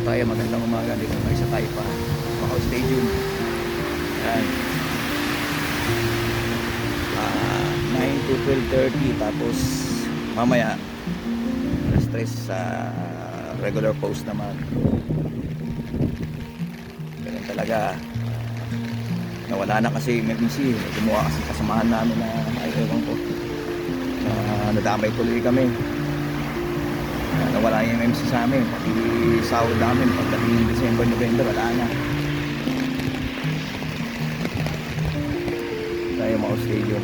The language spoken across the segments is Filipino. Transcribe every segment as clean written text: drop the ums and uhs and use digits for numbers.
tayo, magandang umaga. Dito tayo sa Taipa Macau Stadium. Yan. 9 to 12:30. Tapos mamaya alas 3 sa regular post naman. Ganun talaga. Nawala na kasi yung MMC. Gumawa kasi kasamahan namin na ay ewan ko. Nadamay tuloy kami. Nawala yung MC sa amin, pati sahod namin pagdating ng December, November, wala na. Tayo Macau Stadium.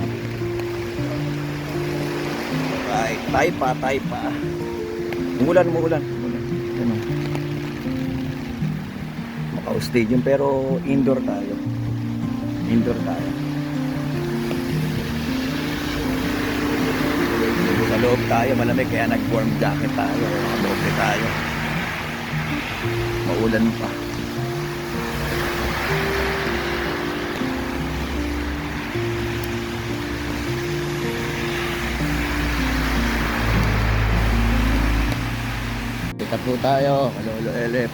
Right, Taipa. Umulan. Ano? Macau Stadium pero indoor tayo. Sa loob tayo, malamig kaya nag-warm jacket tayo. Nakabote tayo. Maulan pa. Pikat po tayo, Malolo Elep.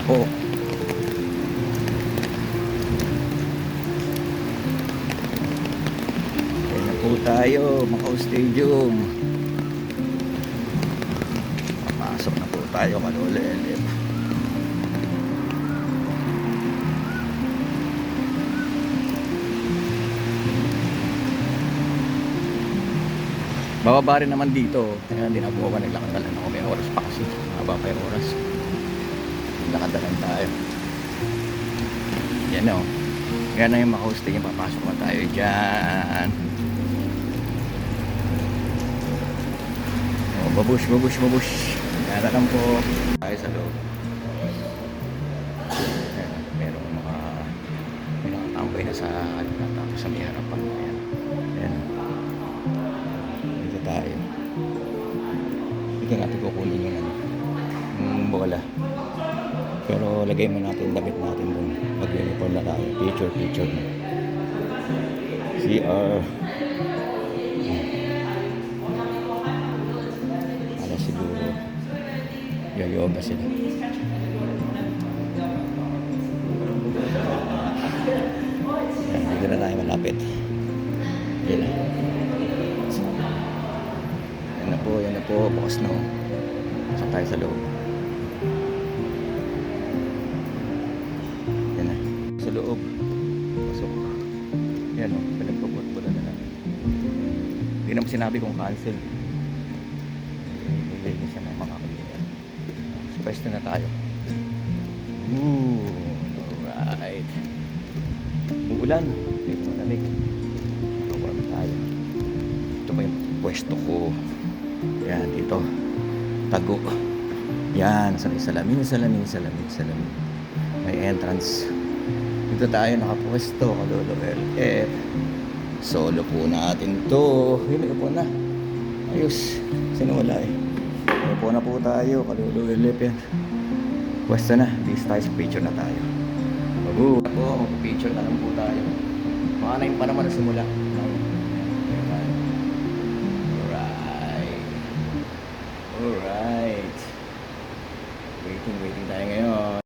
Po. Ayan na po tayo, Macau Stadium. Papasok na po tayo, Malolo Elep. Bababa rin naman dito. Kaya hindi na po ako naglakad-dalan ako. May oras pa kasi. Haba pa yung oras. Nakadalan tayo. Yan o. Yan na yung Macau Stadium. Papasok na tayo dyan. O, babush. Yan na lang po. Tayo sa loob. Meron may nakatambay na sa tapos sa may harapan. Yan. Dito tayo. Hindi natin kukunin yung bola. Pero lagay mo natin damit natin dun. Mag-uniform na tayo. Picture na. CR. Ala siguro. Yoyoga sila. Yan, dito na tayo malapit. Yan na. Yan na po. Bukas na. Saan tayo sa loob. Sa loob pasok. Yan o, pinagpaputpula na namin. Hindi naman sinabi kong cancel. Nilagay siya ng mga kanina. So pwesto na tayo. Alright. Uulan. Dito malamig. Nakawarm tayo. Ito pa yung pwesto ko. Yan dito. Tago. Yan, salamin. May entrance. Dito tayo nakapwesto, Malolo Elep. Solo po natin to. May upo na. Ayos. Sino wala eh. Upo na po tayo, Malolo Elep yan. Pwesto na. This tayo sa picture na tayo. Bago. Ako, mag-picture na lang po tayo. Mga 9 pa naman na simula. Alright. Waiting tayo ngayon.